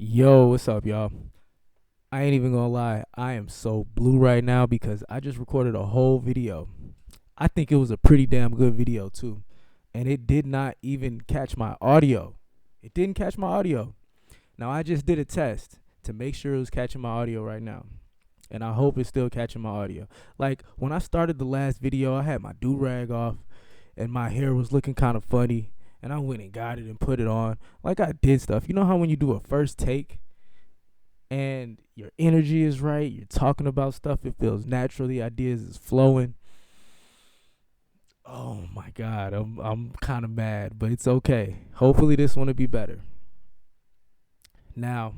Yo, what's up, y'all? I ain't even gonna lie. I am so blue right now because I just recorded a whole video. I think it was a pretty damn good video, too. And it did not even catch my audio. It didn't catch my audio. Now, I just did a test to make sure it was catching my audio right now. And I hope it's still catching my audio. Like, when I started the last video, I had my do rag off and my hair was looking kind of funny. And I went and got it and put it on. Like, I did stuff. You know how when you do a first take and your energy is right, you're talking about stuff, it feels natural, the ideas is flowing. Oh my god, I'm kind of mad, but it's okay. Hopefully this one will be better. Now,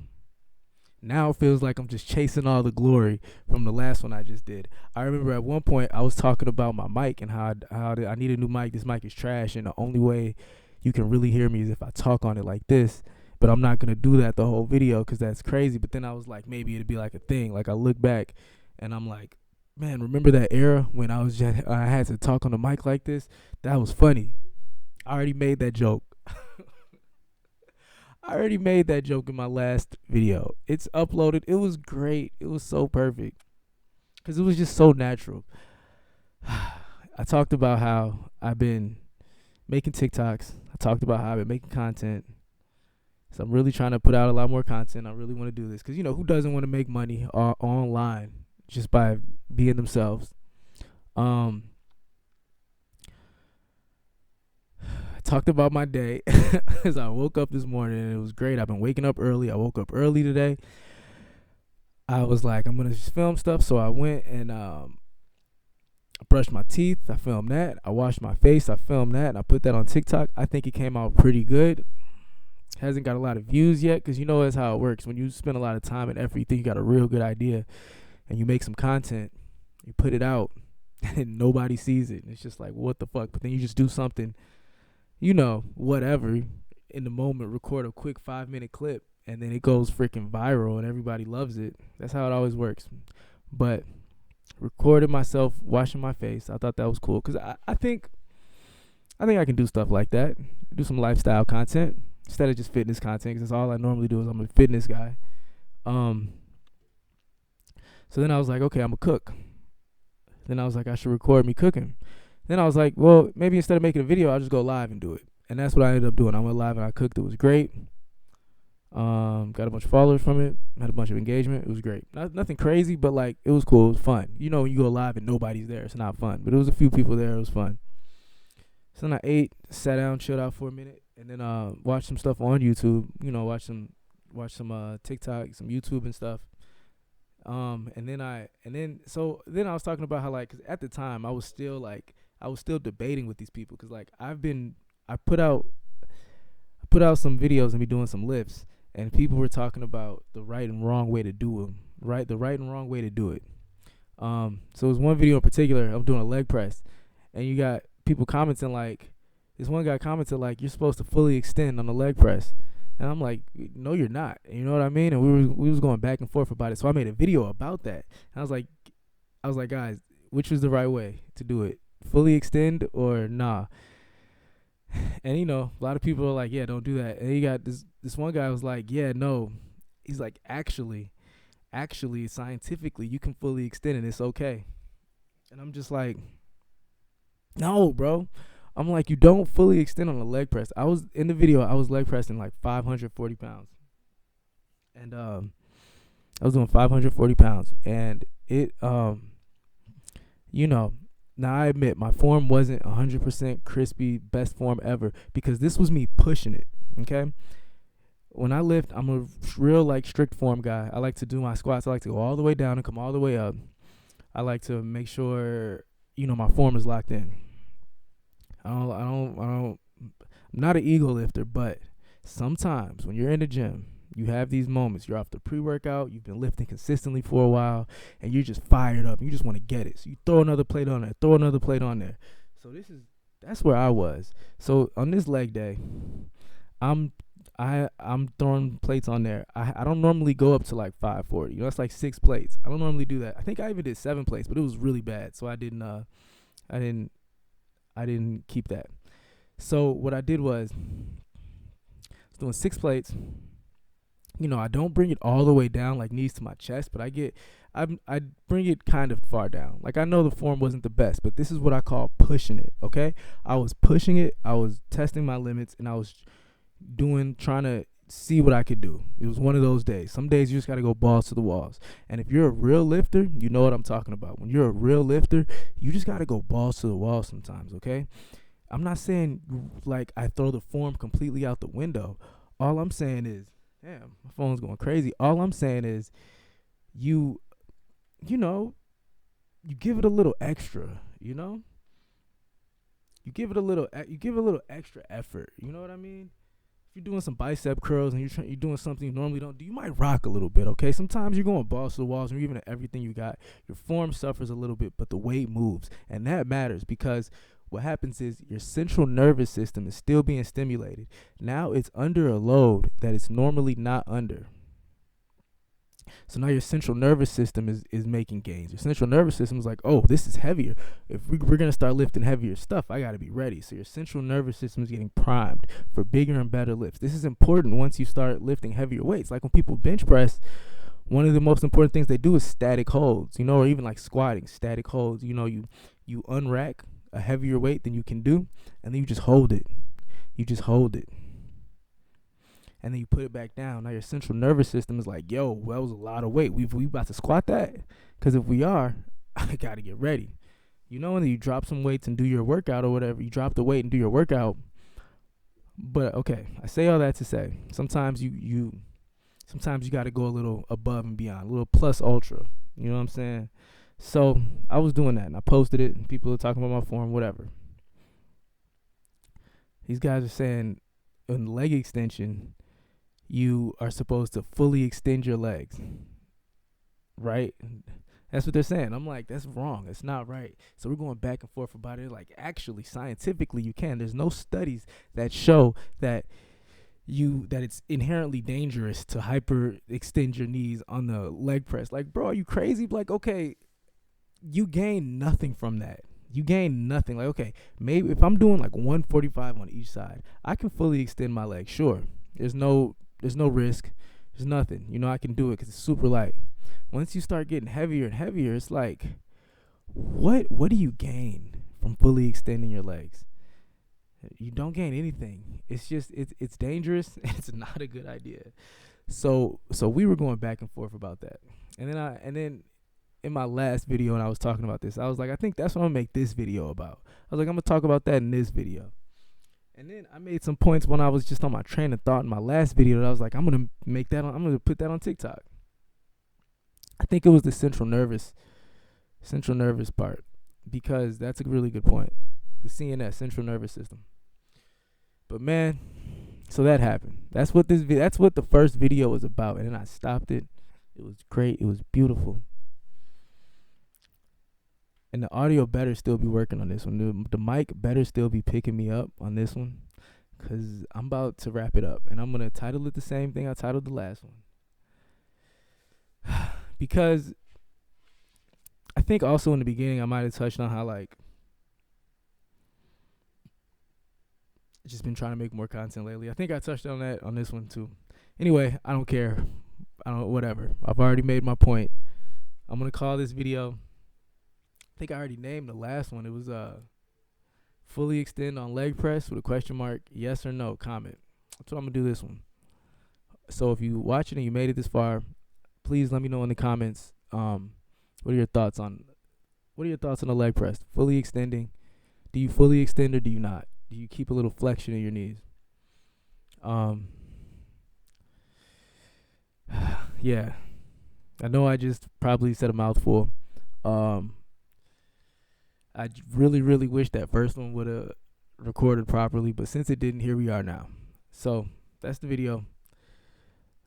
now it feels like I'm just chasing all the glory from the last one I just did. I remember at one point I was talking about my mic and how I need a new mic. This mic is trash, and the only way you can really hear me is if I talk on it like this. But I'm not gonna do that the whole video because that's crazy. But then I was like, maybe it'd be like a thing. Like I look back, and I'm like, man, remember that era when I had to talk on the mic like this? That was funny. I already made that joke. I already made that joke in my last video. It's uploaded. It was great. It was so perfect because it was just so natural. I talked about how I've been making TikToks. I talked about how I've been making content. So I'm really trying to put out a lot more content. I really want to do this because, who doesn't want to make money online just by being themselves? Um, I talked about my day as I woke up this morning, and it was great. I've been waking up early. I woke up early today. I was like, I'm gonna just film stuff, so I went and I brushed my teeth. I filmed that. I washed my face. I filmed that. And I put that on TikTok. I think it came out pretty good. Hasn't got a lot of views yet because that's how it works. When you spend a lot of time and effort, you think you got a real good idea, and you make some content, you put it out, and nobody sees it. It's just like, what the fuck? But then you just do something, whatever, in the moment, record a quick 5-minute clip, and then it goes freaking viral, and everybody loves it. That's how it always works. But recorded myself washing my face. I thought that was cool because I think I can do stuff like that. Do some lifestyle content instead of just fitness content, because that's all I normally do. Is I'm a fitness guy. So then I was like, okay, I'm a cook. Then I was like, I should record me cooking. Then I was like, well, maybe instead of making a video, I'll just go live and do it. And that's what I ended up doing. I went live and I cooked. It was great. Got a bunch of followers from it. Had a bunch of engagement. It was great. Nothing crazy, but like it was cool. It was fun. When you go live and nobody's there, it's not fun. But it was a few people there. It was fun. So then I ate, sat down, chilled out for a minute, and then watched some stuff on YouTube. Watch some TikTok, some YouTube and stuff. And then I was talking about how, like, 'cause at the time I was still debating with these people, because like I put out some videos and be doing some lifts, and people were talking about the right and wrong way to do them, right? The right and wrong way to do it. So it was one video in particular. I'm doing a leg press, and you got people commenting like, this one guy commented like, you're supposed to fully extend on the leg press. And I'm like, no, you're not. You know what I mean? And we was going back and forth about it. So I made a video about that. And I was like, guys, which was the right way to do it? Fully extend or nah? And a lot of people are like, yeah, don't do that. And you got this one guy was like, yeah, no. He's like, actually, scientifically, you can fully extend and it's okay. And I'm just like, no, bro. I'm like, you don't fully extend on a leg press. I was in the video. I was leg pressing like 540 pounds, and I was doing 540 pounds, and it now I admit my form wasn't 100% crispy, best form ever, because this was me pushing it. Okay, when I lift, I'm a real like strict form guy. I like to do my squats. I like to go all the way down and come all the way up. I like to make sure my form is locked in. I'm not an ego lifter, but sometimes when you're in the gym, you have these moments. You're off the pre-workout, you've been lifting consistently for a while, and you're just fired up. You just want to get it. So you throw another plate on there, throw another plate on there. So that's where I was. So on this leg day, I'm throwing plates on there. I don't normally go up to like 540. That's like 6 plates. I don't normally do that. I think I even did 7 plates, but it was really bad. So I didn't keep that. So what I did was doing 6 plates, I don't bring it all the way down, like knees to my chest, but I bring it kind of far down. Like, I know the form wasn't the best, but this is what I call pushing it. Okay, I was pushing it. I was testing my limits, and I was trying to see what I could do. It was one of those days. Some days you just got to go balls to the walls. And if you're a real lifter, you know what I'm talking about. When you're a real lifter, you just got to go balls to the wall sometimes, okay? I'm not saying like I throw the form completely out the window. All I'm saying is, damn, my phone's going crazy. All I'm saying is you give it a little extra, You give it a little extra effort. You know what I mean? If you're doing some bicep curls and you're doing something you normally don't do, you might rock a little bit, okay? Sometimes you're going balls to the walls and you're giving it everything you got. Your form suffers a little bit, but the weight moves. And that matters because what happens is your central nervous system is still being stimulated. Now it's under a load that it's normally not under. So now your central nervous system is making gains. Your central nervous system is like, oh, this is heavier. If we're going to start lifting heavier stuff, I got to be ready. So your central nervous system is getting primed for bigger and better lifts. This is important once you start lifting heavier weights. Like when people bench press, one of the most important things they do is static holds, or even like squatting, static holds. You unrack a heavier weight than you can do, and then you just hold it. And then you put it back down. Now your central nervous system is like, yo, well, that was a lot of weight. We about to squat that? Because if we are, I got to get ready. And then you drop some weights and do your workout or whatever. You drop the weight and do your workout. But, okay, I say all that to say, sometimes you got to go a little above and beyond, a little plus ultra. You know what I'm saying? So I was doing that, and I posted it, and people are talking about my form, whatever. These guys are saying in leg extension, you are supposed to fully extend your legs, right? That's what they're saying. I'm like, that's wrong. It's not right. So we're going back and forth about it. Like, actually, scientifically, you can. There's no studies that show that it's inherently dangerous to hyper extend your knees on the leg press. Like, bro, are you crazy? Like, okay, you gain nothing from that. You gain nothing. Like, okay, maybe if I'm doing like 145 on each side, I can fully extend my legs. Sure. There's no risk. There's nothing. I can do it because it's super light. Once you start getting heavier and heavier, it's like, what do you gain from fully extending your legs? You don't gain anything. It's just, it's dangerous, and it's not a good idea. So we were going back and forth about that. And then in my last video, when I was talking about this, I was like, I think that's what I'm going to make this video about. I was like, I'm going to talk about that in this video. And then I made some points when I was just on my train of thought in my last video that I was like, I'm going to put that on TikTok. I think it was the central nervous part, because that's a really good point. The CNS, central nervous system. But man, so that happened. That's what the first video was about. And then I stopped it. It was great. It was beautiful. And the audio better still be working on this one. The mic better still be picking me up on this one, because I'm about to wrap it up. And I'm going to title it the same thing I titled the last one. Because I think also in the beginning I might have touched on how, like, I've just been trying to make more content lately. I think I touched on that on this one too. Anyway, I don't care. Whatever. I've already made my point. I'm going to call this video, I think I already named the last one. It was fully extend on leg press with a question mark, yes or no, comment. That's what I'm going to do this one. So if you watching and you made it this far, please let me know in the comments, what are your thoughts on the leg press? Fully extending. Do you fully extend or do you not? Do you keep a little flexion in your knees? Yeah. I know I just probably said a mouthful. I really, really wish that first one would have recorded properly, but since it didn't, here we are now. So that's the video.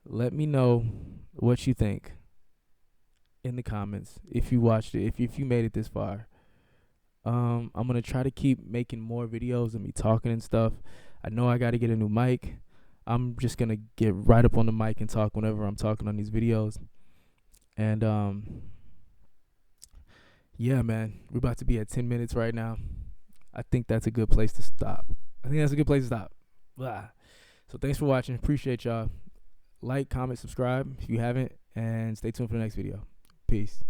Let me know what you think in the comments if you watched it, if you made it this far. I'm gonna try to keep making more videos of me talking and stuff. I know I gotta get a new mic. I'm just gonna get right up on the mic and talk whenever I'm talking on these videos. And yeah, man, we're about to be at 10 minutes right now. I think that's a good place to stop. Blah. So thanks for watching. Appreciate y'all. like, comment, subscribe if you haven't, and stay tuned for the next video. Peace.